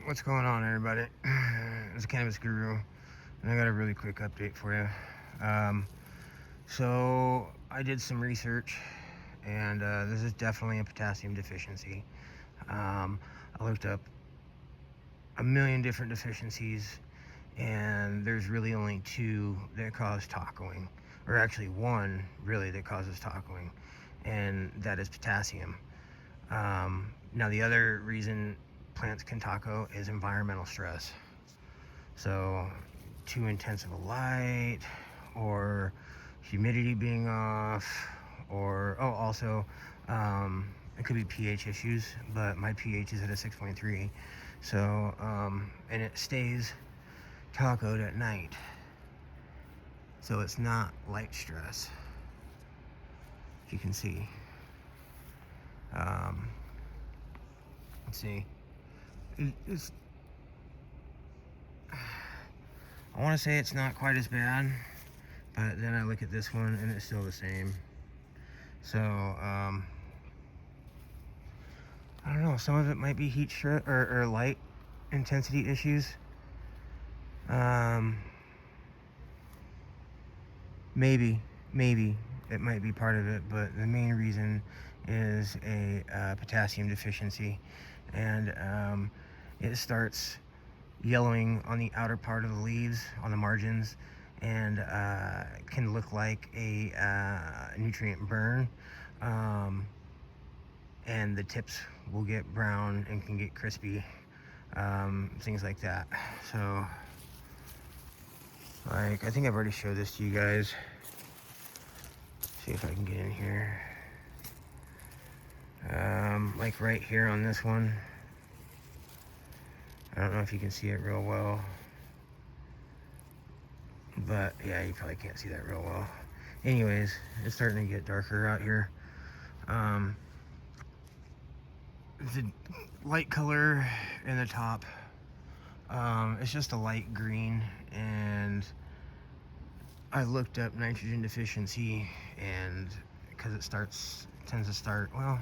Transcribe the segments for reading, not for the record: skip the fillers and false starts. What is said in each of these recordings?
What's going on, everybody? It's Cannabis Guru, and I got a really quick update for you. So I did some research, and this is definitely a potassium deficiency. I looked up a million different deficiencies, and there's really only two that cause tacoing, or actually one really that causes tacoing, and that is potassium. Now the other reason plants can taco is environmental stress. So too intense of a light, or humidity being off, or also it could be pH issues, but my pH is at a 6.3. So and it stays tacoed at night, so it's not light stress, if you can see. Let's see. It's, I want to say it's not quite as bad, but then I look at this one and it's still the same. So I don't know, some of it might be heat stress or light intensity issues. Maybe it might be part of it, but the main reason is a potassium deficiency, and it starts yellowing on the outer part of the leaves, on the margins, and can look like a nutrient burn, and the tips will get brown and can get crispy, things like that. So like, I think I've already showed this to you guys. See if I can get in here. Like right here on this one. I don't know if you can see it real well, but yeah, you probably can't see that real well. Anyways, it's starting to get darker out here. The light color in the top, it's just a light green, and I looked up nitrogen deficiency, and because it tends to start, well,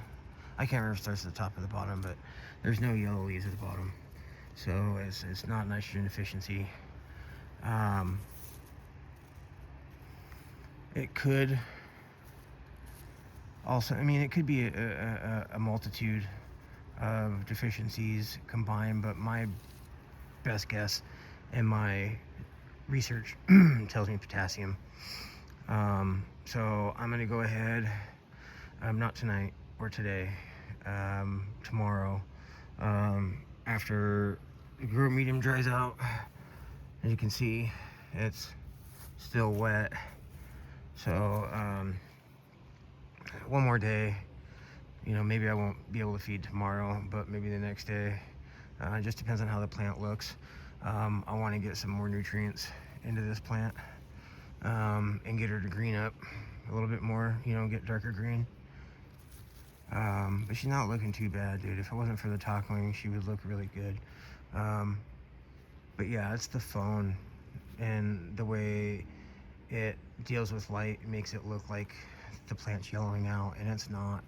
I can't remember if it starts at the top or the bottom, but there's no yellow leaves at the bottom, so it's not nitrogen deficiency. It could also, I mean, it could be a multitude of deficiencies combined, but my best guess and my research tells me potassium. So I'm gonna go ahead, not tonight or today, tomorrow, after the grow medium dries out. As you can see, it's still wet, so one more day. Maybe I won't be able to feed tomorrow, but maybe the next day. It just depends on how the plant looks. I want to get some more nutrients into this plant, and get her to green up a little bit more, get darker green. But she's not looking too bad, dude. If it wasn't for the tacoing, she would look really good. But yeah, it's the phone and the way it deals with light. It makes it look like the plant's yellowing out, and it's not.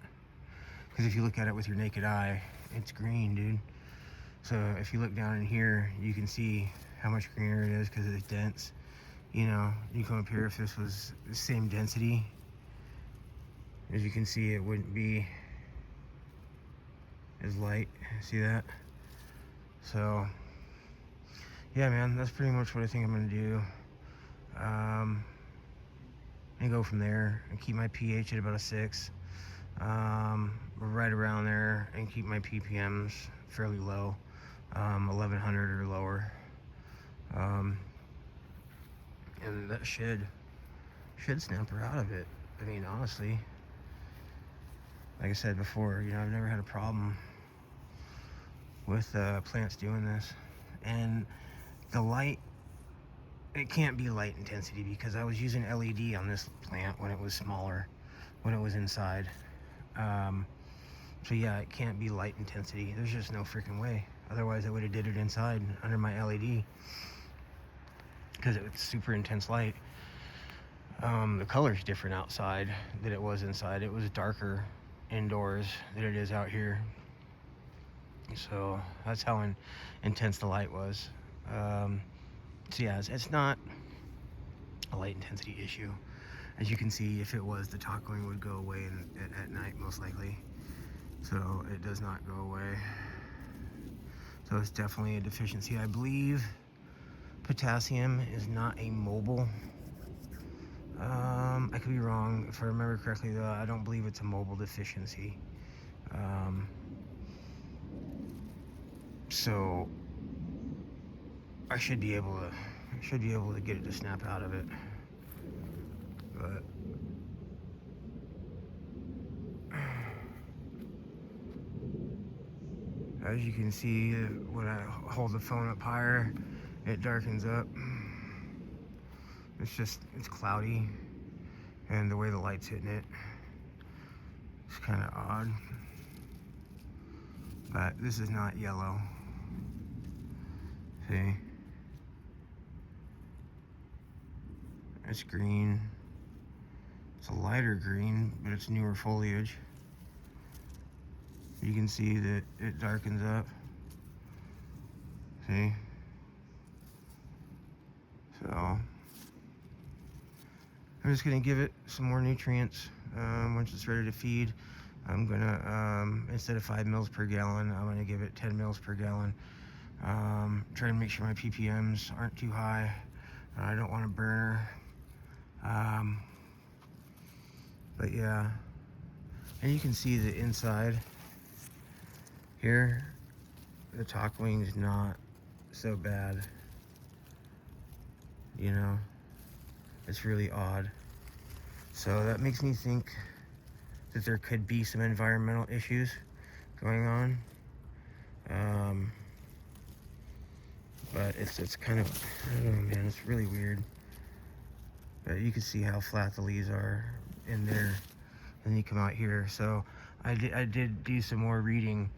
Because if you look at it with your naked eye, it's green, dude. So if you look down in here, you can see how much greener it is because it's dense. You come up here, if this was the same density, as you can see, it wouldn't be as light. See that? So yeah, man, that's pretty much what I think I'm gonna do. And go from there and keep my pH at about a 6, right around there, and keep my ppms fairly low, 1100 or lower, and that should snap her out of it. I mean, honestly, like I said before, I've never had a problem with plants doing this. And the light, it can't be light intensity because I was using LED on this plant when it was smaller, when it was inside. So yeah, it can't be light intensity. There's just no freaking way. Otherwise I would have did it inside under my LED, because it's super intense light. The color's different outside than it was inside. It was darker indoors than it is out here. So that's how intense the light was. So yeah, it's not a light intensity issue. As you can see, if it was, the tacoing would go away at night most likely. So it does not go away. So it's definitely a deficiency. I believe potassium is not a mobile. I could be wrong. If I remember correctly though, I don't believe it's a mobile deficiency. So I should be able to get it to snap out of it. But as you can see, when I hold the phone up higher, it darkens up. It's cloudy, and the way the light's hitting it, it's kind of odd. But this is not yellow. See? It's green. It's a lighter green, but it's newer foliage. You can see that it darkens up. See? So I'm just gonna give it some more nutrients once it's ready to feed. I'm gonna, instead of 5 mils per gallon, I'm gonna give it 10 mils per gallon. Try to make sure my ppms aren't too high. I don't want to burn her. But yeah, and you can see the inside here, the taco wing is not so bad. You know, it's really odd. So that makes me think that there could be some environmental issues going on. But it's kind of, I don't know, man, it's really weird. But you can see how flat the leaves are in there, and then you come out here. So I did do some more reading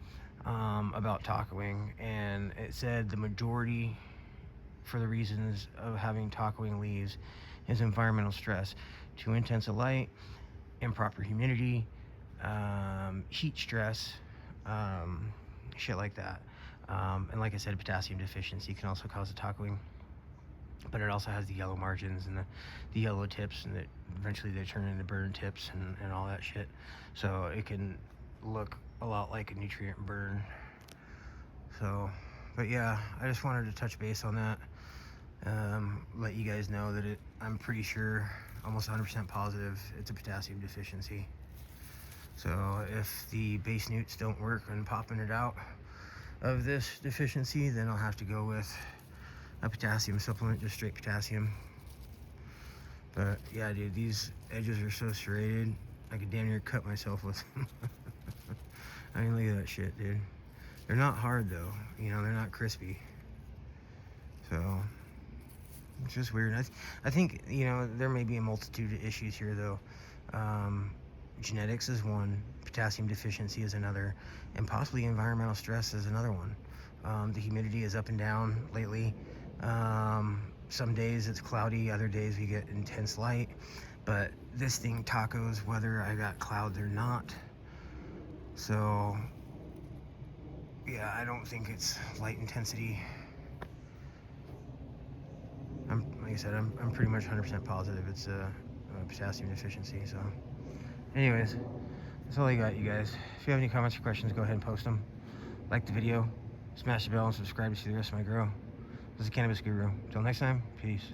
about tacoing, and it said the majority for the reasons of having tacoing leaves is environmental stress, too intense a light, improper humidity, heat stress, shit like that. And like I said, potassium deficiency can also cause a tacoing, but it also has the yellow margins and the yellow tips, and that eventually they turn into burn tips and all that shit. So it can look a lot like a nutrient burn. So, but yeah, I just wanted to touch base on that. Let you guys know that I'm pretty sure, almost 100% positive, it's a potassium deficiency. So if the base nutes don't work on popping it out of this deficiency, then I'll have to go with a potassium supplement, just straight potassium. But yeah, dude, these edges are so serrated, I could damn near cut myself with them. I mean, look at that shit, dude. They're not hard though, you know, they're not crispy. So it's just weird. I think, you know, there may be a multitude of issues here though. Genetics is one, potassium deficiency is another, and possibly environmental stress is another one. The humidity is up and down lately. Some days it's cloudy, other days we get intense light, but this thing tacos whether I got clouds or not. So yeah, I don't think it's light intensity. Like I said, I'm pretty much 100% positive it's a potassium deficiency. So anyways, that's all I got, you guys. If you have any comments or questions, go ahead and post them. Like the video, smash the bell, and subscribe to see the rest of my grow. This is Cannabis Guru. Until next time, peace.